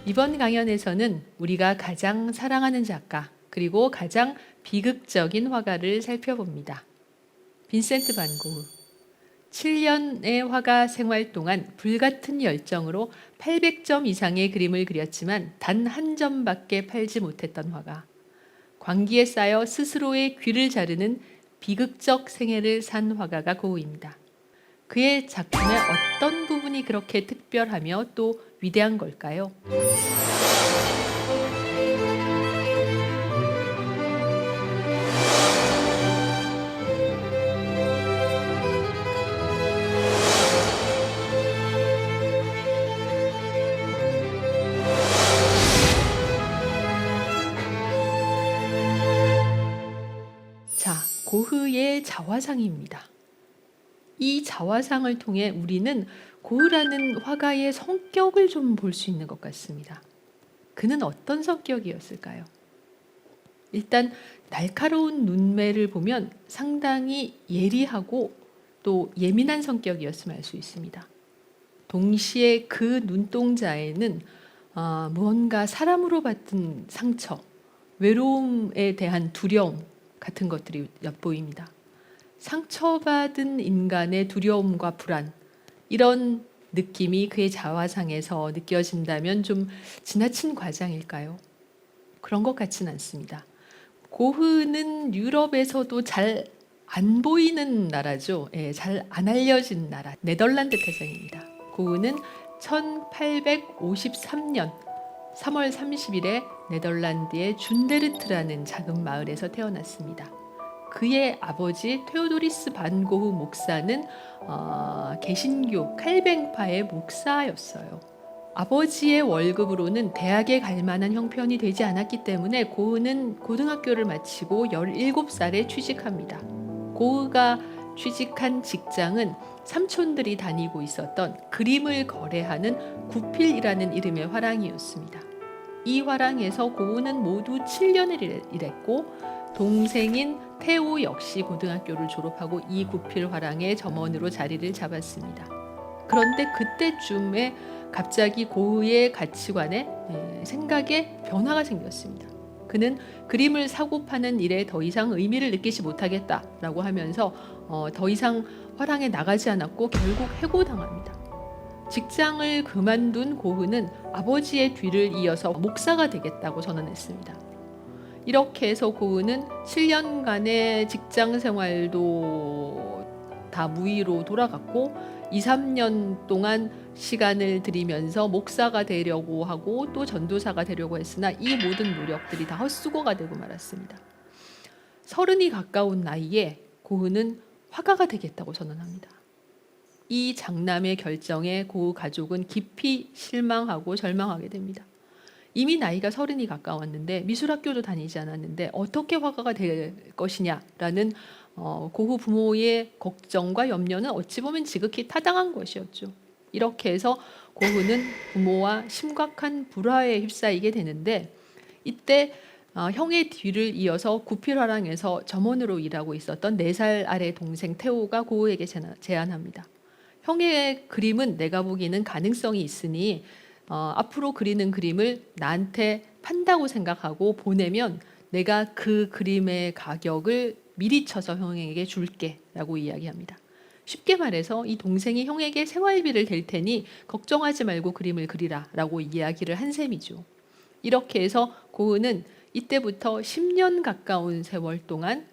이번 강연에서는 우리가 가장 사랑하는 작가, 그리고 가장 비극적인 화가를 살펴봅니다. 빈센트 반 고흐. 7년의 화가 생활 동안 불같은 열정으로 800점 이상의 그림을 그렸지만 단 한 점밖에 팔지 못했던 화가. 광기에 쌓여 스스로의 귀를 자르는 비극적 생애를 산 화가가 고흐입니다. 그의 작품의 어떤 부분이 그렇게 특별하며 또 위대한 걸까요? 자, 고흐의 자화상입니다. 이 자화상을 통해 우리는 고흐라는 화가의 성격을 좀 볼 수 있는 것 같습니다. 그는 어떤 성격이었을까요? 일단 날카로운 눈매를 보면 상당히 예리하고 또 예민한 성격이었음을 알 수 있습니다. 동시에 그 눈동자에는 무언가 사람으로 받은 상처, 외로움에 대한 두려움 같은 것들이 엿보입니다. 상처받은 인간의 두려움과 불안, 이런 느낌이 그의 자화상에서 느껴진다면 좀 지나친 과장일까요? 그런 것 같지는 않습니다. 고흐는 유럽에서도 잘 안 보이는 나라죠. 잘 안 알려진 나라, 네덜란드 태생입니다. 고흐는 1853년 3월 30일에 네덜란드의 준데르트라는 작은 마을에서 태어났습니다. 그의 아버지 테오도리스 반 고흐 목사는 개신교 칼뱅파의 목사였어요. 아버지의 월급으로는 대학에 갈 만한 형편이 되지 않았기 때문에 고흐는 고등학교를 마치고 17살에 취직합니다. 고흐가 취직한 직장은 삼촌들이 다니고 있었던 그림을 거래하는 구필이라는 이름의 화랑이었습니다. 이 화랑에서 고흐는 모두 7년을 일했고 동생인 테오 역시 고등학교를 졸업하고 이 구필 화랑의 점원으로 자리를 잡았습니다. 그런데 그때쯤에 갑자기 고흐의 가치관에 생각에 변화가 생겼습니다. 그는 그림을 사고 파는 일에 더 이상 의미를 느끼지 못하겠다라고 하면서 더 이상 화랑에 나가지 않았고 결국 해고당합니다. 직장을 그만둔 고흐는 아버지의 뒤를 이어서 목사가 되겠다고 선언했습니다. 이렇게 해서 고흐는 7년간의 직장 생활도 다 무의로 돌아갔고 2, 3년 동안 시간을 들이면서 목사가 되려고 하고 또 전도사가 되려고 했으나 이 모든 노력들이 다 헛수고가 되고 말았습니다. 30이 가까운 나이에 고흐는 화가가 되겠다고 선언합니다. 이 장남의 결정에 고흐 가족은 깊이 실망하고 절망하게 됩니다. 이미 나이가 30이 가까웠는데 미술학교도 다니지 않았는데 어떻게 화가가 될 것이냐라는 고흐 부모의 걱정과 염려는 어찌 보면 지극히 타당한 것이었죠. 이렇게 해서 고흐는 부모와 심각한 불화에 휩싸이게 되는데 이때 형의 뒤를 이어서 구필화랑에서 점원으로 일하고 있었던 4살 아래 동생 테오가 고흐에게 제안합니다. 형의 그림은 내가 보기에는 가능성이 있으니 앞으로 그리는 그림을 나한테 판다고 생각하고 보내면 내가 그 그림의 가격을 미리 쳐서 형에게 줄게 라고 이야기합니다. 쉽게 말해서 이 동생이 형에게 생활비를 댈 테니 걱정하지 말고 그림을 그리라 라고 이야기를 한 셈이죠. 이렇게 해서 고흐는 이때부터 10년 가까운 세월 동안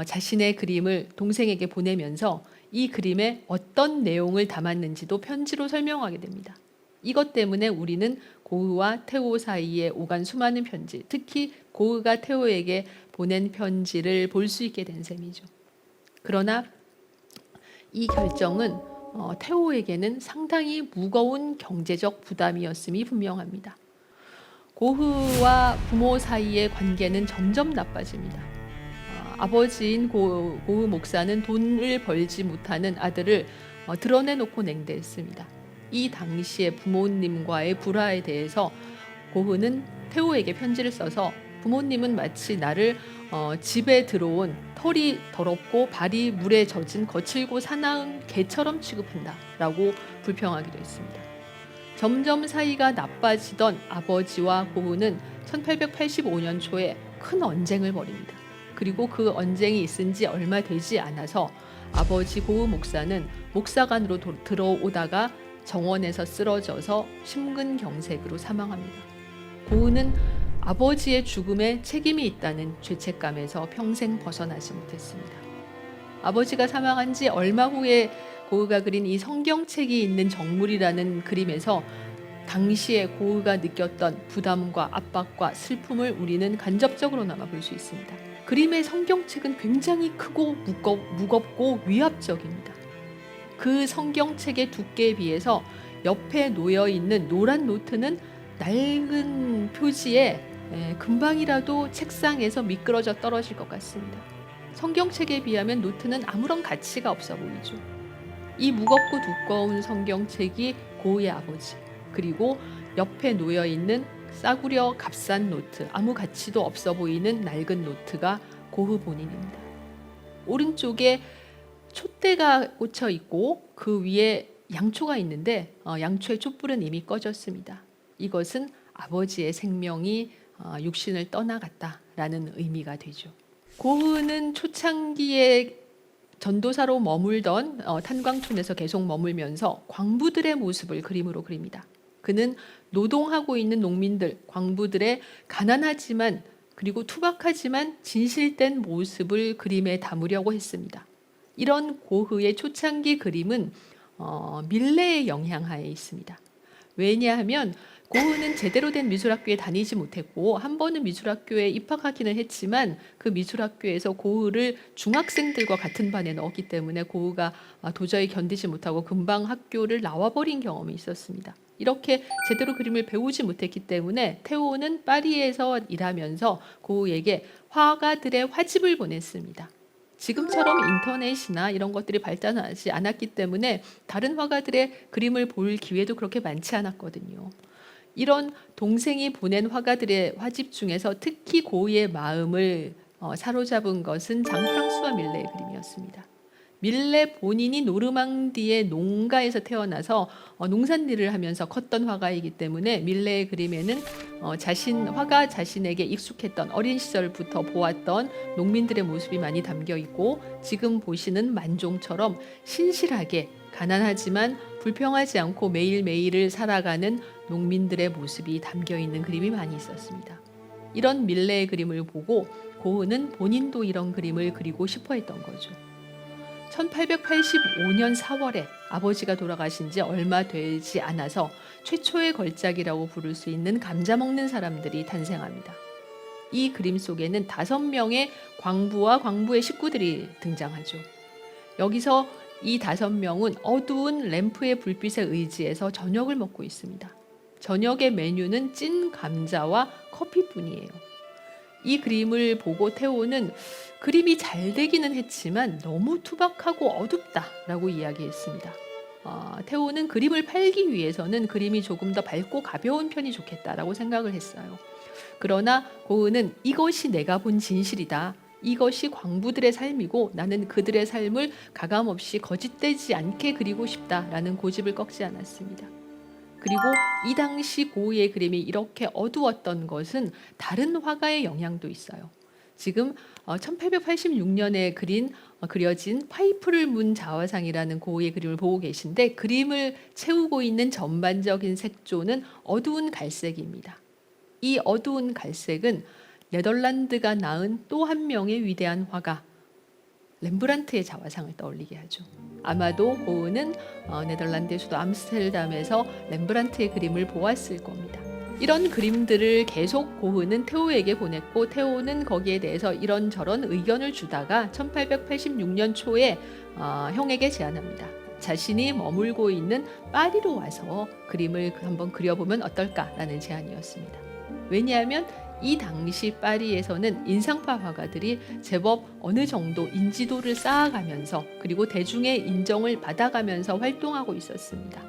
자신의 그림을 동생에게 보내면서 이 그림에 어떤 내용을 담았는지도 편지로 설명하게 됩니다. 이것 때문에 우리는 고흐와 테오 사이에 오간 수많은 편지, 특히 고흐가 테오에게 보낸 편지를 볼 수 있게 된 셈이죠. 그러나 이 결정은 테오에게는 상당히 무거운 경제적 부담이었음이 분명합니다. 고흐와 부모 사이의 관계는 점점 나빠집니다. 아버지인 고흐 목사는 돈을 벌지 못하는 아들을 드러내놓고 냉대했습니다. 이 당시에 부모님과의 불화에 대해서 고흐는 테오에게 편지를 써서 부모님은 마치 나를 집에 들어온 털이 더럽고 발이 물에 젖은 거칠고 사나운 개처럼 취급한다라고 불평하기도 했습니다. 점점 사이가 나빠지던 아버지와 고흐는 1885년 초에 큰 언쟁을 벌입니다. 그리고 그 언쟁이 있은 지 얼마 되지 않아서 아버지 고흐 목사는 목사관으로 들어오다가 정원에서 쓰러져서 심근경색으로 사망합니다. 고흐는 아버지의 죽음에 책임이 있다는 죄책감에서 평생 벗어나지 못했습니다. 아버지가 사망한 지 얼마 후에 고흐가 그린 이 성경책이 있는 정물이라는 그림에서 당시에 고흐가 느꼈던 부담과 압박과 슬픔을 우리는 간접적으로나마 볼 수 있습니다. 그림의 성경책은 굉장히 크고 무겁고 위압적입니다. 그 성경책의 두께에 비해서 옆에 놓여 있는 노란 노트는 낡은 표지에 금방이라도 책상에서 미끄러져 떨어질 것 같습니다. 성경책에 비하면 노트는 아무런 가치가 없어 보이죠. 이 무겁고 두꺼운 성경책이 고흐의 아버지, 그리고 옆에 놓여 있는 싸구려 값싼 노트, 아무 가치도 없어 보이는 낡은 노트가 고흐 본인입니다. 오른쪽에 촛대가 꽂혀 있고 그 위에 양초가 있는데 양초의 촛불은 이미 꺼졌습니다. 이것은 아버지의 생명이 육신을 떠나갔다라는 의미가 되죠. 고흐는 초창기에 전도사로 머물던 탄광촌에서 계속 머물면서 광부들의 모습을 그림으로 그립니다. 그는 노동하고 있는 농민들, 광부들의 가난하지만 그리고 투박하지만 진실된 모습을 그림에 담으려고 했습니다. 이런 고흐의 초창기 그림은 밀레의 영향하에 있습니다. 왜냐하면 고흐는 제대로 된 미술학교에 다니지 못했고 한 번은 미술학교에 입학하기는 했지만 그 미술학교에서 고흐를 중학생들과 같은 반에 넣었기 때문에 고흐가 도저히 견디지 못하고 금방 학교를 나와버린 경험이 있었습니다. 이렇게 제대로 그림을 배우지 못했기 때문에 테오는 파리에서 일하면서 고흐에게 화가들의 화집을 보냈습니다. 지금처럼 인터넷이나 이런 것들이 발달하지 않았기 때문에 다른 화가들의 그림을 볼 기회도 그렇게 많지 않았거든요. 이런 동생이 보낸 화가들의 화집 중에서 특히 고흐의 마음을 사로잡은 것은 장프랑수와 밀레의 그림이었습니다. 밀레 본인이 노르망디의 농가에서 태어나서 농산일을 하면서 컸던 화가이기 때문에 밀레의 그림에는 화가 자신에게 익숙했던 어린 시절부터 보았던 농민들의 모습이 많이 담겨 있고 지금 보시는 만종처럼 신실하게 가난하지만 불평하지 않고 매일매일을 살아가는 농민들의 모습이 담겨 있는 그림이 많이 있었습니다. 이런 밀레의 그림을 보고 고흐는 본인도 이런 그림을 그리고 싶어 했던 거죠. 1885년 4월에 아버지가 돌아가신 지 얼마 되지 않아서 최초의 걸작이라고 부를 수 있는 감자 먹는 사람들이 탄생합니다. 이 그림 속에는 5명의 광부와 광부의 식구들이 등장하죠. 여기서 이 5명은 어두운 램프의 불빛에 의지해서 저녁을 먹고 있습니다. 저녁의 메뉴는 찐 감자와 커피뿐이에요. 이 그림을 보고 테오는 그림이 잘 되기는 했지만 너무 투박하고 어둡다라고 이야기했습니다. 테오는 그림을 팔기 위해서는 그림이 조금 더 밝고 가벼운 편이 좋겠다라고 생각을 했어요. 그러나 고흐는 이것이 내가 본 진실이다. 이것이 광부들의 삶이고 나는 그들의 삶을 가감없이 거짓되지 않게 그리고 싶다라는 고집을 꺾지 않았습니다. 그리고 이 당시 고흐의 그림이 이렇게 어두웠던 것은 다른 화가의 영향도 있어요. 지금 1886년에 그려진 파이프를 문 자화상이라는 고흐의 그림을 보고 계신데 그림을 채우고 있는 전반적인 색조는 어두운 갈색입니다. 이 어두운 갈색은 네덜란드가 낳은 또 한 명의 위대한 화가 렘브란트의 자화상을 떠올리게 하죠. 아마도 고흐는 네덜란드의 수도 암스테르담에서 렘브란트의 그림을 보았을 겁니다. 이런 그림들을 계속 고흐는 테오에게 보냈고 테오는 거기에 대해서 이런저런 의견을 주다가 1886년 초에 형에게 제안합니다. 자신이 머물고 있는 파리로 와서 그림을 한번 그려보면 어떨까라는 제안이었습니다. 왜냐하면 이 당시 파리에서는 인상파 화가들이 제법 어느 정도 인지도를 쌓아가면서 그리고 대중의 인정을 받아가면서 활동하고 있었습니다.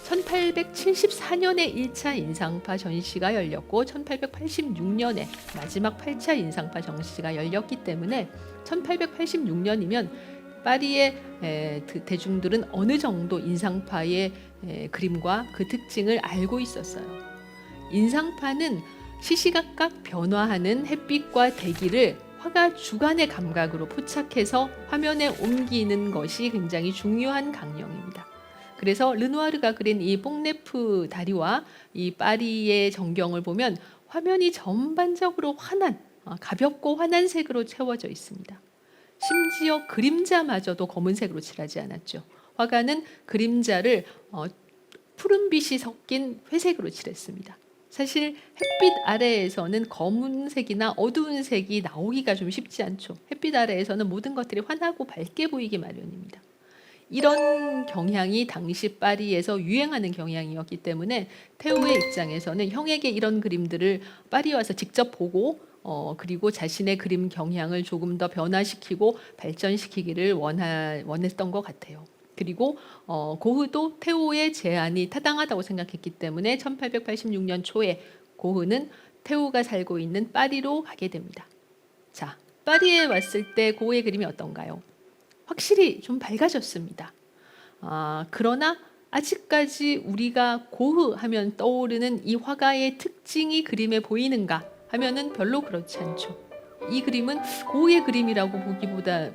1874년에 1차 인상파 전시가 열렸고 1886년에 마지막 8차 인상파 전시가 열렸기 때문에 1886년이면 파리의 대중들은 어느 정도 인상파의 그림과 그 특징을 알고 있었어요. 인상파는 시시각각 변화하는 햇빛과 대기를 화가 주관의 감각으로 포착해서 화면에 옮기는 것이 굉장히 중요한 강령입니다. 그래서 르누아르가 그린 이 뽕네프 다리와 이 파리의 전경을 보면 화면이 전반적으로 환한, 가볍고 환한 색으로 채워져 있습니다. 심지어 그림자마저도 검은색으로 칠하지 않았죠. 화가는 그림자를 푸른빛이 섞인 회색으로 칠했습니다. 사실 햇빛 아래에서는 검은색이나 어두운 색이 나오기가 좀 쉽지 않죠. 햇빛 아래에서는 모든 것들이 환하고 밝게 보이기 마련입니다. 이런 경향이 당시 파리에서 유행하는 경향이었기 때문에 테오의 입장에서는 형에게 이런 그림들을 파리에 와서 직접 보고 그리고 자신의 그림 경향을 조금 더 변화시키고 발전시키기를 원했던 것 같아요. 그리고 고흐도 테오의 제안이 타당하다고 생각했기 때문에 1886년 초에 고흐는 테오가 살고 있는 파리로 가게 됩니다. 자, 파리에 왔을 때 고흐의 그림이 어떤가요? 확실히 좀 밝아졌습니다. 그러나 아직까지 우리가 고흐 하면 떠오르는 이 화가의 특징이 그림에 보이는가 하면은 별로 그렇지 않죠. 이 그림은 고흐의 그림이라고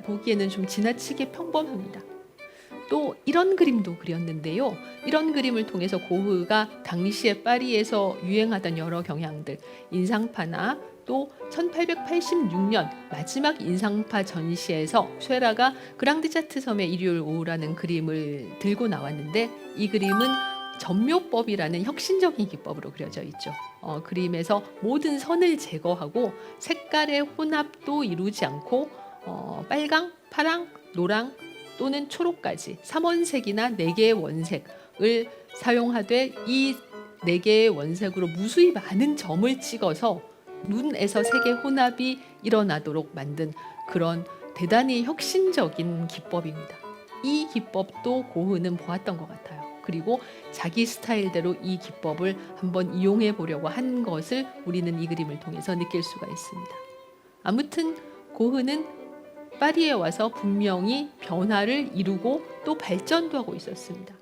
보기에는 좀 지나치게 평범합니다. 또 이런 그림도 그렸는데요. 이런 그림을 통해서 고흐가 당시에 파리에서 유행하던 여러 경향들, 인상파나 또 1886년 마지막 인상파 전시에서 쉐라가 그랑드자트 섬의 일요일 오후라는 그림을 들고 나왔는데 이 그림은 점묘법이라는 혁신적인 기법으로 그려져 있죠. 그림에서 모든 선을 제거하고 색깔의 혼합도 이루지 않고 빨강, 파랑, 노랑 또는 초록까지 3원색이나 4개의 원색을 사용하되 이 4개의 원색으로 무수히 많은 점을 찍어서 눈에서 색의 혼합이 일어나도록 만든 그런 대단히 혁신적인 기법입니다. 이 기법도 고흐는 보았던 것 같아요. 그리고 자기 스타일대로 이 기법을 한번 이용해 보려고 한 것을 우리는 이 그림을 통해서 느낄 수가 있습니다. 아무튼 고흐는 파리에 와서 분명히 변화를 이루고 또 발전도 하고 있었습니다.